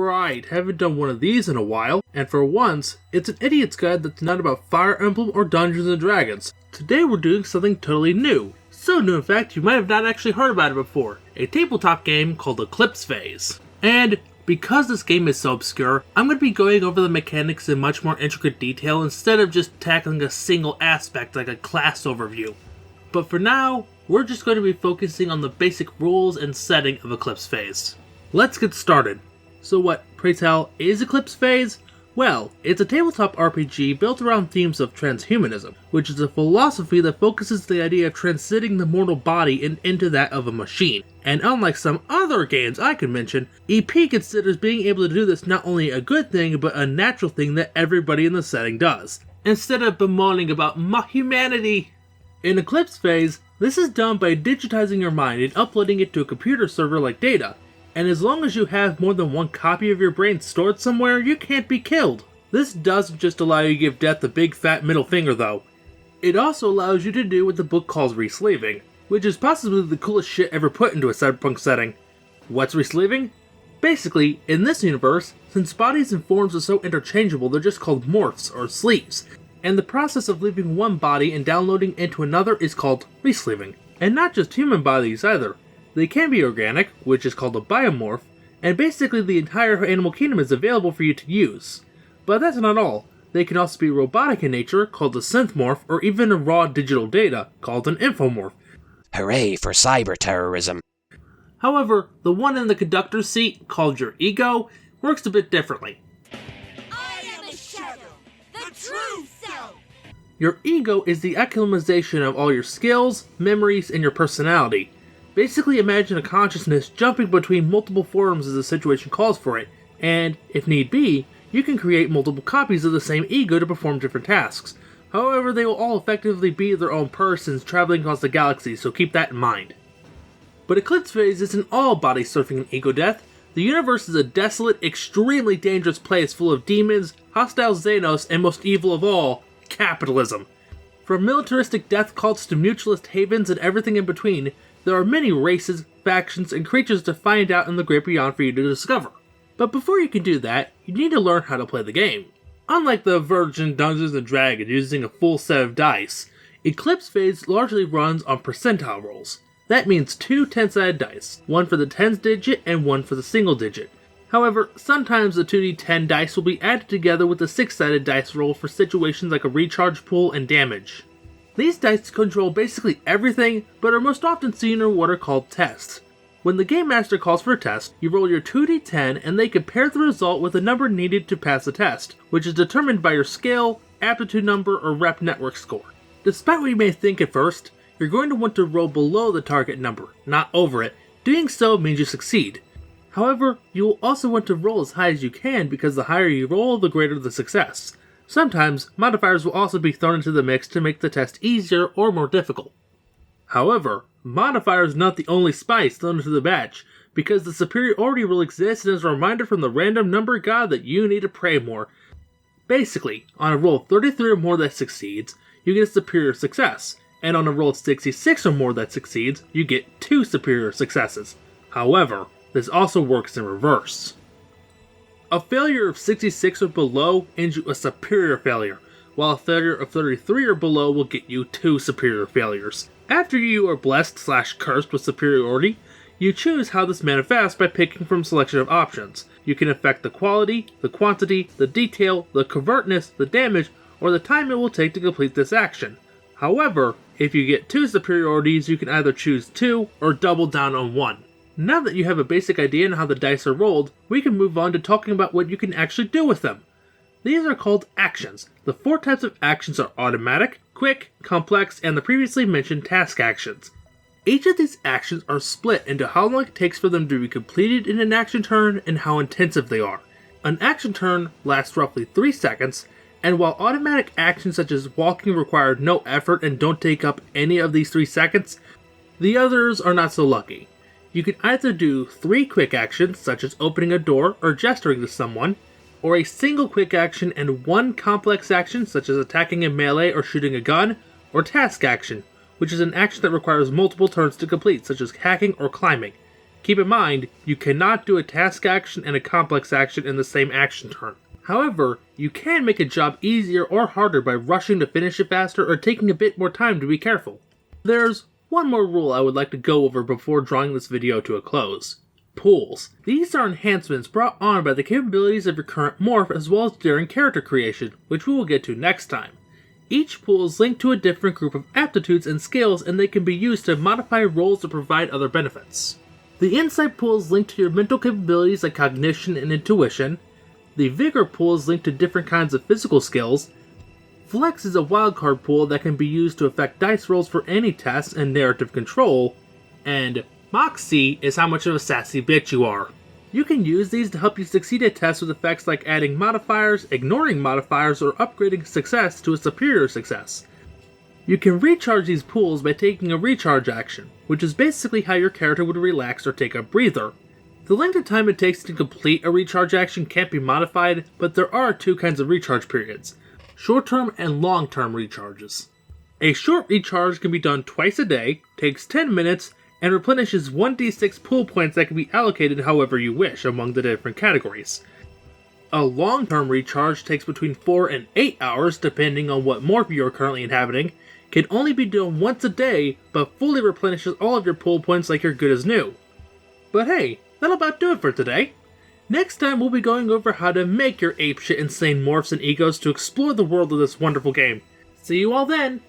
Alright, haven't done one of these in a while, and for once, it's an idiot's guide that's not about Fire Emblem or Dungeons & Dragons. Today we're doing something totally new. So new in fact, you might have not actually heard about it before. A tabletop game called Eclipse Phase. And because this game is so obscure, I'm going to be going over the mechanics in much more intricate detail instead of just tackling a single aspect like a class overview. But for now, we're just going to be focusing on the basic rules and setting of Eclipse Phase. Let's get started. So what, pray tell, is Eclipse Phase? Well, it's a tabletop RPG built around themes of transhumanism, which is a philosophy that focuses the idea of transcending the mortal body and into that of a machine. And unlike some other games I could mention, EP considers being able to do this not only a good thing, but a natural thing that everybody in the setting does, instead of bemoaning about humanity. In Eclipse Phase, this is done by digitizing your mind and uploading it to a computer server like data. And as long as you have more than one copy of your brain stored somewhere, you can't be killed. This doesn't just allow you to give death a big fat middle finger though. It also allows you to do what the book calls resleeving, which is possibly the coolest shit ever put into a cyberpunk setting. What's resleeving? Basically, in this universe, since bodies and forms are so interchangeable, they're just called morphs or sleeves. And the process of leaving one body and downloading into another is called resleeving. And not just human bodies either. They can be organic, which is called a biomorph, and basically the entire animal kingdom is available for you to use. But that's not all. They can also be robotic in nature, called a synthmorph, or even a raw digital data, called an infomorph. Hooray for cyber terrorism. However, the one in the conductor's seat, called your ego, works a bit differently. I am a shadow, the true self. Your ego is the acclimatization of all your skills, memories, and your personality. Basically imagine a consciousness jumping between multiple forms as the situation calls for it, and, if need be, you can create multiple copies of the same ego to perform different tasks. However, they will all effectively be their own persons traveling across the galaxy, so keep that in mind. But Eclipse Phase isn't all body surfing and ego death. The universe is a desolate, extremely dangerous place full of demons, hostile Xenos, and most evil of all, capitalism. From militaristic death cults to mutualist havens and everything in between, there are many races, factions, and creatures to find out in the great beyond for you to discover. But before you can do that, you need to learn how to play the game. Unlike the virgin Dungeons & Dragons using a full set of dice, Eclipse Phase largely runs on percentile rolls. That means 2 10-sided dice, one for the tens digit and one for the single digit. However, sometimes the 2d10 dice will be added together with the 6-sided dice roll for situations like a recharge pool and damage. These dice control basically everything, but are most often seen in what are called tests. When the Game Master calls for a test, you roll your 2d10 and they compare the result with the number needed to pass the test, which is determined by your skill, aptitude number, or rep network score. Despite what you may think at first, you're going to want to roll below the target number, not over it. Doing so means you succeed. However, you will also want to roll as high as you can because the higher you roll, the greater the success. Sometimes, modifiers will also be thrown into the mix to make the test easier or more difficult. However, modifiers are not the only spice thrown into the batch, because the superiority rule exists and is a reminder from the random number god that you need to pray more. Basically, on a roll of 33 or more that succeeds, you get a superior success, and on a roll of 66 or more that succeeds, you get 2 superior successes. However, this also works in reverse. A failure of 66 or below earns you a superior failure, while a failure of 33 or below will get you 2 superior failures. After you are blessed/cursed with superiority, you choose how this manifests by picking from a selection of options. You can affect the quality, the quantity, the detail, the covertness, the damage, or the time it will take to complete this action. However, if you get 2 superiorities, you can either choose 2 or double down on 1. Now that you have a basic idea on how the dice are rolled, we can move on to talking about what you can actually do with them. These are called actions. The 4 types of actions are automatic, quick, complex, and the previously mentioned task actions. Each of these actions are split into how long it takes for them to be completed in an action turn and how intensive they are. An action turn lasts roughly 3 seconds, and while automatic actions such as walking require no effort and don't take up any of these 3 seconds, the others are not so lucky. You can either do 3 quick actions, such as opening a door or gesturing to someone, or a single quick action and 1 complex action, such as attacking in melee or shooting a gun, or task action, which is an action that requires multiple turns to complete, such as hacking or climbing. Keep in mind, you cannot do a task action and a complex action in the same action turn. However, you can make a job easier or harder by rushing to finish it faster or taking a bit more time to be careful. There's one more rule I would like to go over before drawing this video to a close. Pools. These are enhancements brought on by the capabilities of your current morph as well as during character creation, which we will get to next time. Each pool is linked to a different group of aptitudes and skills, and they can be used to modify roles or provide other benefits. The Insight pool is linked to your mental capabilities like cognition and intuition. The Vigor pool is linked to different kinds of physical skills. Flex is a wildcard pool that can be used to affect dice rolls for any test and narrative control. And Moxie is how much of a sassy bitch you are. You can use these to help you succeed at tests with effects like adding modifiers, ignoring modifiers, or upgrading success to a superior success. You can recharge these pools by taking a recharge action, which is basically how your character would relax or take a breather. The length of time it takes to complete a recharge action can't be modified, but there are two kinds of recharge periods: short-term and long-term recharges. A short recharge can be done twice a day, takes 10 minutes, and replenishes 1d6 pool points that can be allocated however you wish among the different categories. A long-term recharge takes between 4 and 8 hours depending on what morph you are currently inhabiting, can only be done once a day, but fully replenishes all of your pool points like you're good as new. But hey, that'll about do it for today. Next time we'll be going over how to make your apeshit insane morphs and egos to explore the world of this wonderful game. See you all then!